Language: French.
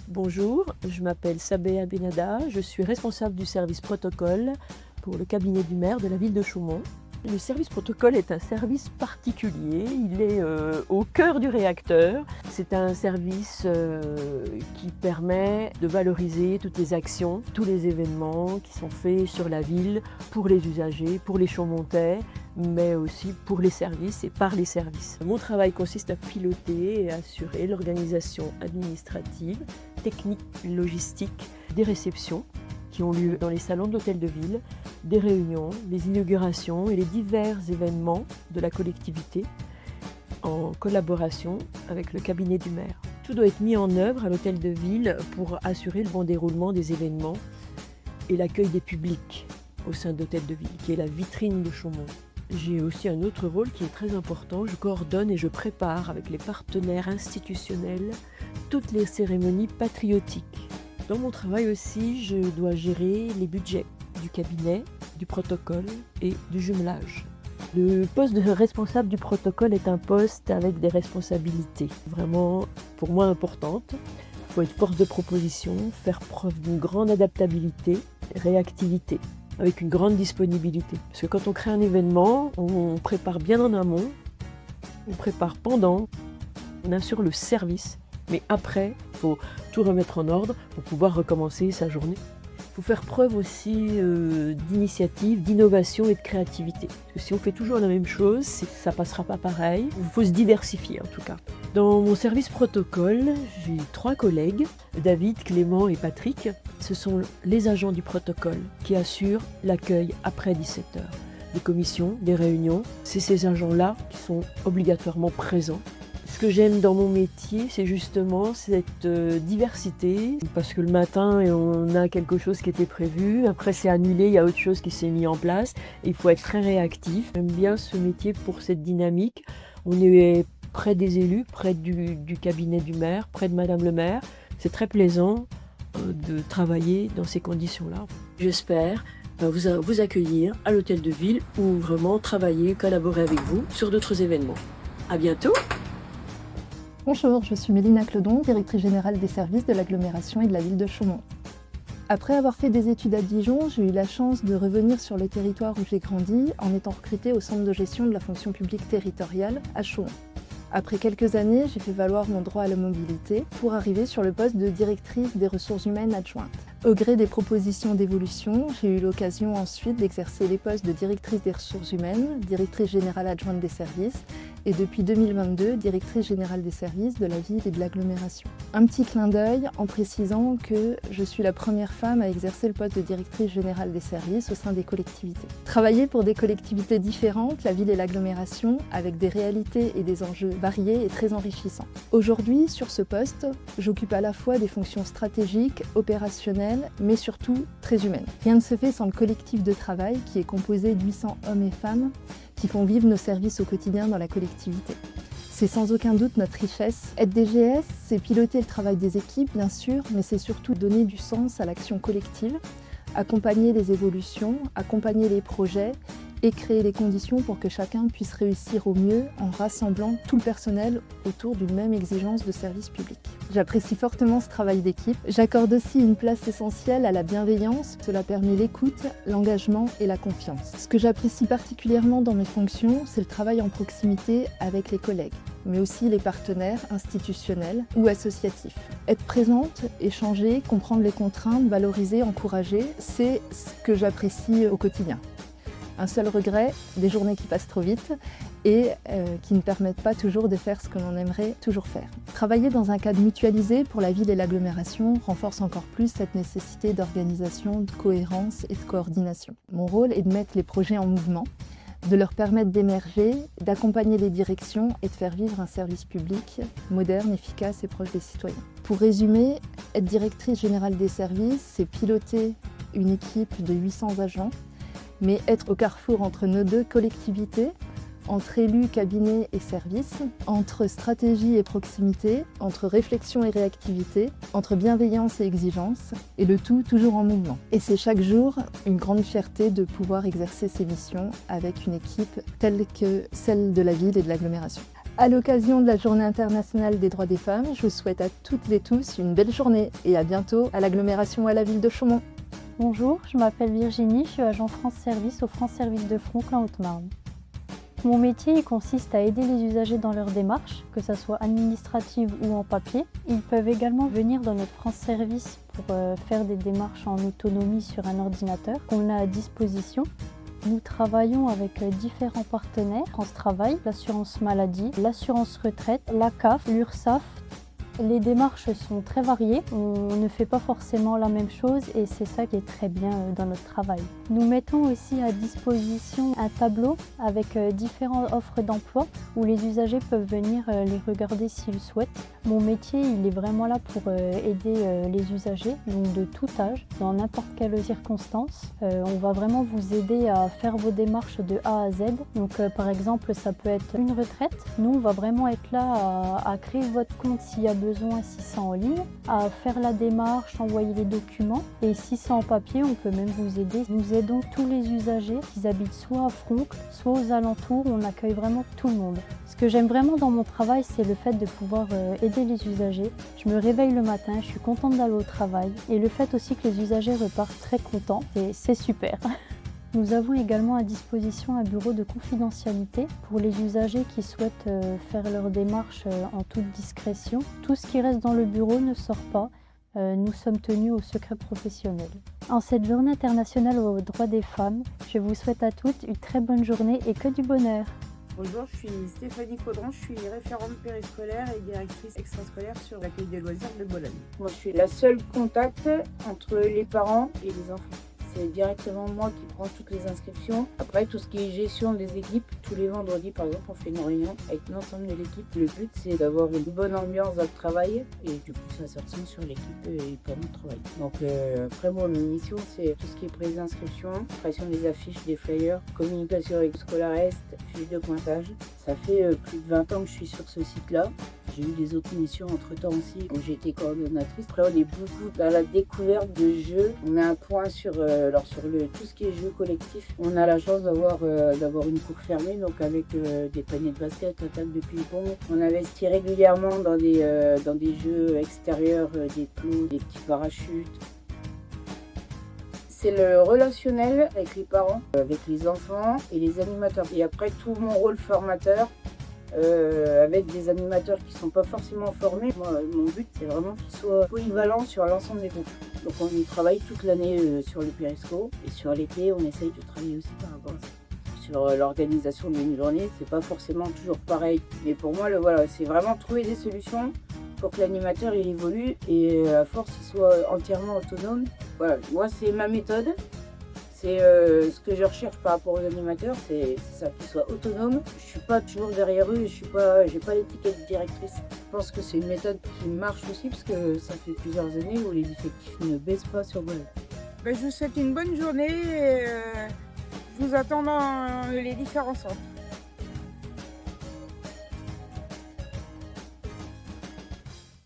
Bonjour, je m'appelle Sabéa Benada, je suis responsable du service protocole pour le cabinet du maire de la ville de Chaumont. Le service protocole est un service particulier, il est au cœur du réacteur. C'est un service qui permet de valoriser toutes les actions, tous les événements qui sont faits sur la ville pour les usagers, pour les Chaumontais, mais aussi pour les services et par les services. Mon travail consiste à piloter et à assurer l'organisation administrative, technique, logistique des réceptions qui ont lieu dans les salons de l'hôtel de ville, des réunions, les inaugurations et les divers événements de la collectivité en collaboration avec le cabinet du maire. Tout doit être mis en œuvre à l'hôtel de ville pour assurer le bon déroulement des événements et l'accueil des publics au sein de l'hôtel de ville, qui est la vitrine de Chaumont. J'ai aussi un autre rôle qui est très important, je coordonne et je prépare avec les partenaires institutionnels toutes les cérémonies patriotiques. Dans mon travail aussi, je dois gérer les budgets du cabinet, du protocole et du jumelage. Le poste de responsable du protocole est un poste avec des responsabilités vraiment pour moi importantes. Il faut être force de proposition, faire preuve d'une grande adaptabilité, réactivité, avec une grande disponibilité. Parce que quand on crée un événement, on prépare bien en amont, on prépare pendant, on assure le service. Mais après, il faut tout remettre en ordre pour pouvoir recommencer sa journée. Il faut faire preuve aussi d'initiative, d'innovation et de créativité. Parce que si on fait toujours la même chose, ça ne passera pas pareil. Il faut se diversifier en tout cas. Dans mon service protocole, j'ai 3 collègues, David, Clément et Patrick. Ce sont les agents du protocole qui assurent l'accueil après 17h. Les commissions, les réunions, c'est ces agents-là qui sont obligatoirement présents. Ce que j'aime dans mon métier, c'est justement cette diversité, parce que le matin, on a quelque chose qui était prévu, après c'est annulé, il y a autre chose qui s'est mis en place, et il faut être très réactif. J'aime bien ce métier pour cette dynamique. On est près des élus, près du cabinet du maire, près de Madame le maire. C'est très plaisant de travailler dans ces conditions-là. J'espère vous accueillir à l'hôtel de ville ou vraiment travailler, collaborer avec vous sur d'autres événements. À bientôt! Bonjour, je suis Mélina Clodon, directrice générale des services de l'agglomération et de la ville de Chaumont. Après avoir fait des études à Dijon, j'ai eu la chance de revenir sur le territoire où j'ai grandi en étant recrutée au centre de gestion de la fonction publique territoriale à Chaumont. Après quelques années, j'ai fait valoir mon droit à la mobilité pour arriver sur le poste de directrice des ressources humaines adjointes. Au gré des propositions d'évolution, j'ai eu l'occasion ensuite d'exercer les postes de directrice des ressources humaines, directrice générale adjointe des services et depuis 2022, directrice générale des services de la ville et de l'agglomération. Un petit clin d'œil en précisant que je suis la première femme à exercer le poste de directrice générale des services au sein des collectivités. Travailler pour des collectivités différentes, la ville et l'agglomération, avec des réalités et des enjeux variés est très enrichissant. Aujourd'hui, sur ce poste, j'occupe à la fois des fonctions stratégiques, opérationnelles, mais surtout très humaines. Rien ne se fait sans le collectif de travail qui est composé de 800 hommes et femmes qui font vivre nos services au quotidien dans la collectivité. C'est sans aucun doute notre richesse. Être DGS, c'est piloter le travail des équipes, bien sûr, mais c'est surtout donner du sens à l'action collective, accompagner les évolutions, accompagner les projets et créer les conditions pour que chacun puisse réussir au mieux en rassemblant tout le personnel autour d'une même exigence de service public. J'apprécie fortement ce travail d'équipe. J'accorde aussi une place essentielle à la bienveillance. Cela permet l'écoute, l'engagement et la confiance. Ce que j'apprécie particulièrement dans mes fonctions, c'est le travail en proximité avec les collègues, mais aussi les partenaires institutionnels ou associatifs. Être présente, échanger, comprendre les contraintes, valoriser, encourager, c'est ce que j'apprécie au quotidien. Un seul regret, des journées qui passent trop vite et qui ne permettent pas toujours de faire ce que l'on aimerait toujours faire. Travailler dans un cadre mutualisé pour la ville et l'agglomération renforce encore plus cette nécessité d'organisation, de cohérence et de coordination. Mon rôle est de mettre les projets en mouvement, de leur permettre d'émerger, d'accompagner les directions et de faire vivre un service public moderne, efficace et proche des citoyens. Pour résumer, être directrice générale des services, c'est piloter une équipe de 800 agents, mais être au carrefour entre nos deux collectivités, entre élus, cabinets et services, entre stratégie et proximité, entre réflexion et réactivité, entre bienveillance et exigence, et le tout toujours en mouvement. Et c'est chaque jour une grande fierté de pouvoir exercer ces missions avec une équipe telle que celle de la ville et de l'agglomération. À l'occasion de la Journée internationale des droits des femmes, je vous souhaite à toutes et tous une belle journée et à bientôt à l'agglomération à la ville de Chaumont. Bonjour, je m'appelle Virginie, je suis agent France Service au France Service de Froncles en Haute-Marne. Mon métier consiste à aider les usagers dans leurs démarches, que ce soit administrative ou en papier. Ils peuvent également venir dans notre France Service pour faire des démarches en autonomie sur un ordinateur qu'on a à disposition. Nous travaillons avec différents partenaires, France Travail, l'assurance maladie, l'assurance retraite, la CAF, l'URSSAF. Les démarches sont très variées, on ne fait pas forcément la même chose et c'est ça qui est très bien dans notre travail. Nous mettons aussi à disposition un tableau avec différentes offres d'emploi où les usagers peuvent venir les regarder s'ils souhaitent. Mon métier, il est vraiment là pour aider les usagers, donc de tout âge, dans n'importe quelle circonstance. On va vraiment vous aider à faire vos démarches de A à Z. Donc par exemple, ça peut être une retraite. Nous, on va vraiment être là à créer votre compte s'il y a besoin, si c'est en ligne, à faire la démarche, envoyer les documents. Et si c'est en papier, on peut même vous aider. Nous aidons tous les usagers, qu'ils habitent soit à Froncles, soit aux alentours. On accueille vraiment tout le monde. Ce que j'aime vraiment dans mon travail, c'est le fait de pouvoir aider les usagers. Je me réveille le matin, je suis contente d'aller au travail. Et le fait aussi que les usagers repartent très contents, c'est super. Nous avons également à disposition un bureau de confidentialité pour les usagers qui souhaitent faire leur démarche en toute discrétion. Tout ce qui reste dans le bureau ne sort pas. Nous sommes tenus au secret professionnel. En cette journée internationale aux droits des femmes, je vous souhaite à toutes une très bonne journée et que du bonheur. Bonjour, je suis Stéphanie Caudron, je suis référente périscolaire et directrice extrascolaire sur l'accueil des loisirs de Bologne. Moi, je suis la seule contact entre les parents et les enfants. C'est directement moi qui prends toutes les inscriptions. Après, tout ce qui est gestion des équipes, tous les vendredis, par exemple, on fait une réunion avec l'ensemble de l'équipe. Le but, c'est d'avoir une bonne ambiance dans le travail et du coup, ça se ressent sur l'équipe et pendant le travail. Donc, après, moi, ma mission, c'est tout ce qui est prise d'inscription, création des affiches, des flyers, communication avec Scolares, fiche de pointage. Ça fait plus de 20 ans que je suis sur ce site-là. J'ai eu des autres missions entre-temps aussi où j'ai été coordonnatrice. Après, on est beaucoup dans la découverte de jeux. On met un point sur tout ce qui est jeux collectifs. On a la chance d'avoir une cour fermée, donc avec des paniers de basket, la table de ping-pong. On investit régulièrement dans des jeux extérieurs, des plots, des petits parachutes. C'est le relationnel avec les parents, avec les enfants et les animateurs. Et après, tout mon rôle formateur, avec des animateurs qui ne sont pas forcément formés. Moi, mon but, c'est vraiment qu'ils soient polyvalents sur l'ensemble des groupes. Donc on y travaille toute l'année sur le périscope et sur l'été, on essaye de travailler aussi par rapport à ça. Sur l'organisation d'une journée, c'est pas forcément toujours pareil. Mais pour moi, c'est vraiment trouver des solutions pour que l'animateur il évolue et à force il soit entièrement autonome. Voilà, moi c'est ma méthode. C'est ce que je recherche par rapport aux animateurs, c'est ça, qu'ils soient autonomes. Je ne suis pas toujours derrière eux, j'ai pas l'étiquette directrice. Je pense que c'est une méthode qui marche aussi parce que ça fait plusieurs années où les effectifs ne baissent pas sur Bologne. Je vous souhaite une bonne journée et je vous attends dans les différents centres.